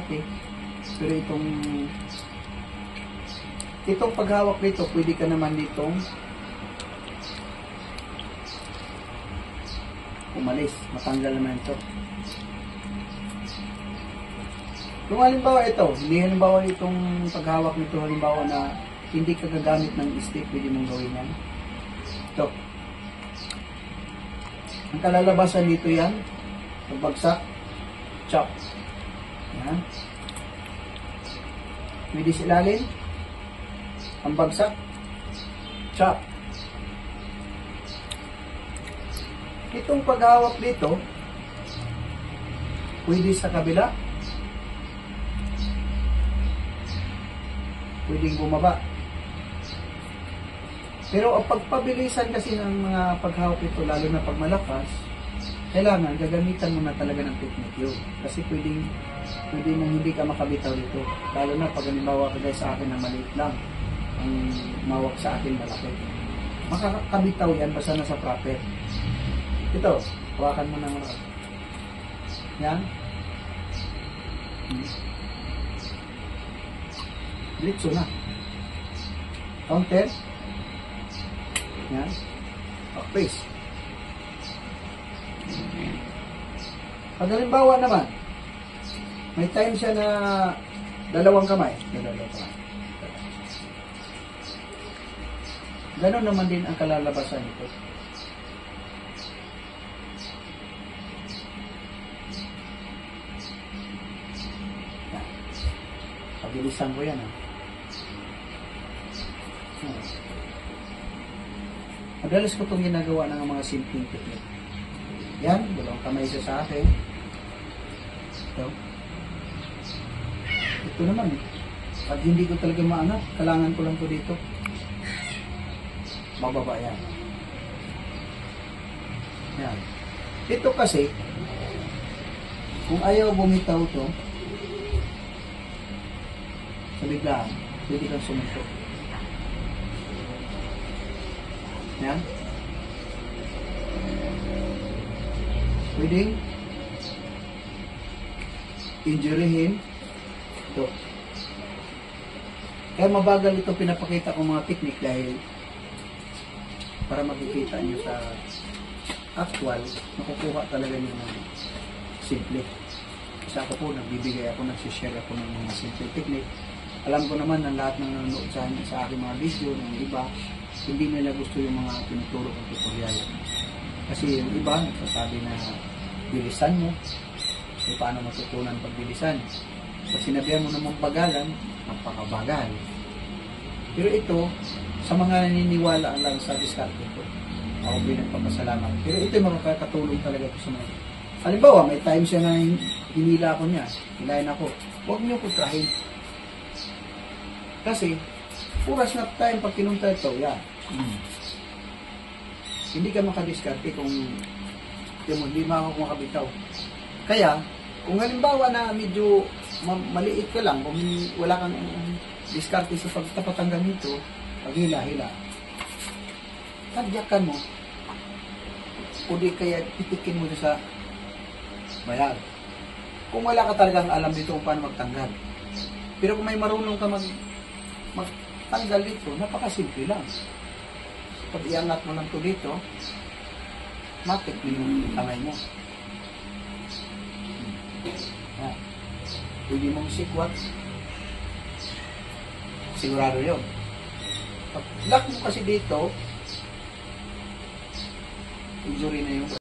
diskarte. Pero itong paghawak nito, pwede ka naman ditong umalis, matanggal naman ito. Kung halimbawa ito, hindi halimbawa itong paghawak nito, halimbawa na hindi ka gagamit ng stick, pwede mong gawin yan. Ito. Ang kalalabasan dito yan, pagbagsak, chop. Yan. Pwede sa ilalim, ang bagsak, chop. Itong paghawak dito, pwede sa kabila, pwedeng bumaba. Pero ang pagpabilisan kasi ng mga paghawak ito, lalo na pag malakas, kailangan gagamitan mo na talaga ng technique yun. Kasi pwedeng mong hindi ka makabitaw dito. Lalo na pag halimbawa kagaya sa akin na maliit lang, ang mawak sa akin malaki. Makakabitaw yan basta nasa proper. Ito, hawakan mo na mga. Yan. Blitzo na. Counter. Yan. Backface. Pag halimbawa naman, may time siya na dalawang kamay. Ganon naman din ang kalalabasan nito. Pabilisan ko yan. Madalas ko itong ginagawa ng mga simpleng technique. Yan, dalawang kamay siya sa akin. Ito naman. Pag hindi ko talaga maanap, kailangan ko lang ko dito. Bababa yan. Yan. Ito kasi, kung ayaw bumitaw ito, sa biglaan, pwede kang sumuntok. Yan. Pwedeng injurihin ito. Kaya mabagal ito pinapakita kong mga technique dahil para makikita nyo sa actual, makukuha talaga nyo ng simple. Kasi ako po, nagbibigay ako, nagsishare ako ng mga simple technique. Alam ko naman na lahat ng nanonood sa aking mga video, ng iba, hindi nila gusto yung mga tinuturo ng tutorial. Kasi yung iba, nagsasabi na bilisan mo. So, paano matutunan pagbilisan? Pag sinabihan mo namang bagalan, napakabagal. Pero ito, sa mga naniniwala lang sa diskarte ko, ako pinagpapasalamat. Pero ito yung makakatulong talaga ko sa mga. Halimbawa, may time siya na hinila ako niya, hilahin ako. Huwag niyo kutrahin. Kasi, oras na time pag kinunta ito, yan. Hindi ka makadiskarte kung hindi makakabitaw. Kaya, kung halimbawa na medyo maliit ka lang, kung wala kang diskarte sa pagtapatanggal nito, pag hila-hila, tadyakan mo, o di kaya titikin mo sa bayag. Kung wala ka talagang alam dito kung paano magtanggal. Pero kung may marunong ka magtanggal dito, napakasimple lang. Pag iangat mo lang ito dito, matik yung kamay mo. Yan. Pwede mong sikwat. Sigurado yun. Pag lock mo kasi dito, injury na yung